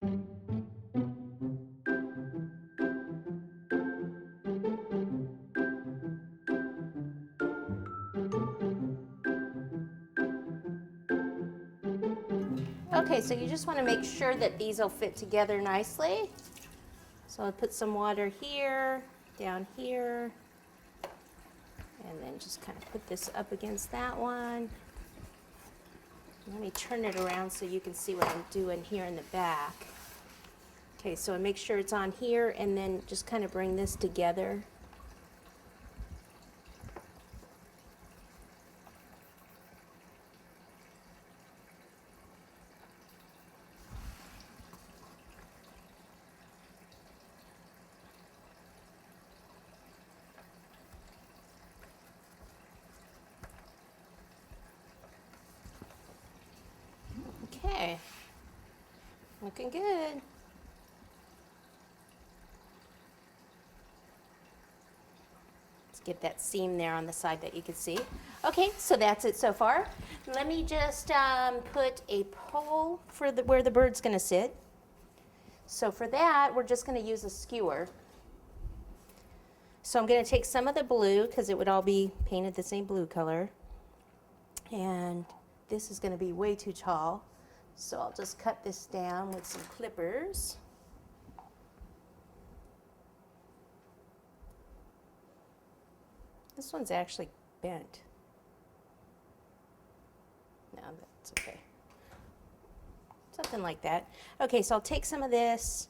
Okay, so you just want to make sure that these will fit together nicely. So I'll put some water here, down here, and then just kind of put this up against that one. Let me turn it around so you can see what I'm doing here in the back. Okay, so I make sure it's on here and then just kind of bring this together. Okay, looking good. Let's get that seam there on the side that you can see. Okay, so that's it so far. Let me just put a pole for where the bird's gonna sit. So for that, we're just gonna use a skewer. So I'm gonna take some of the blue, because it would all be painted the same blue color. And this is gonna be way too tall. So I'll just cut this down with some clippers. This one's actually bent. No, that's okay. Something like that. Okay, so I'll take some of this,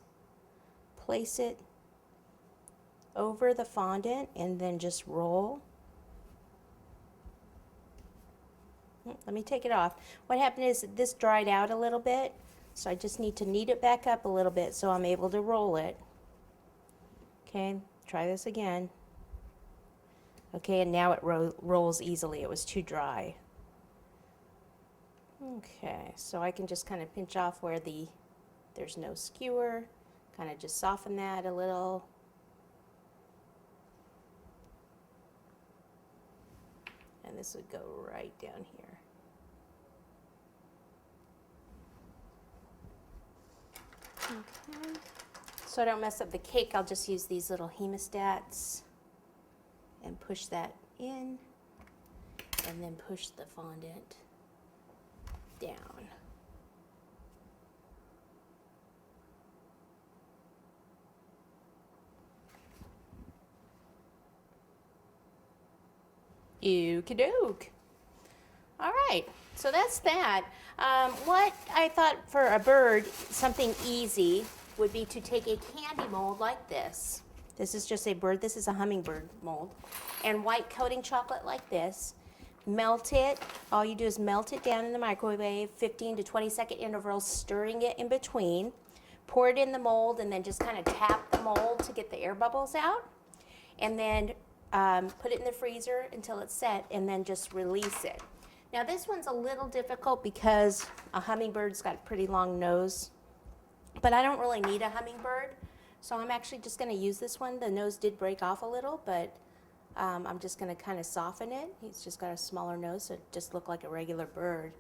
place it over the fondant, and then just roll. Let me take it off. What happened is this dried out a little bit, so I just need to knead it back up a little bit so I'm able to roll it. Okay, try this again. Okay, and now it rolls easily. It was too dry. Okay, so I can just kind of pinch off where there's no skewer, kind of just soften that a little. And this would go right down here. Okay. So I don't mess up the cake, I'll just use these little hemostats and push that in, and then push the fondant down. Okie-doke. All right, so that's that. What I thought for a bird, something easy, would be to take a candy mold like this. This is just a bird, this is a hummingbird mold. And white coating chocolate like this. Melt it, all you do is melt it down in the microwave, 15 to 20-second intervals, stirring it in between. Pour it in the mold and then just kind of tap the mold to get the air bubbles out. And then put it in the freezer until it's set, and then just release it. Now this one's a little difficult because a hummingbird's got a pretty long nose, but I don't really need a hummingbird, so I'm actually just going to use this one. The nose did break off a little, but I'm just going to kind of soften it. He's just got a smaller nose, so it just looked like a regular bird.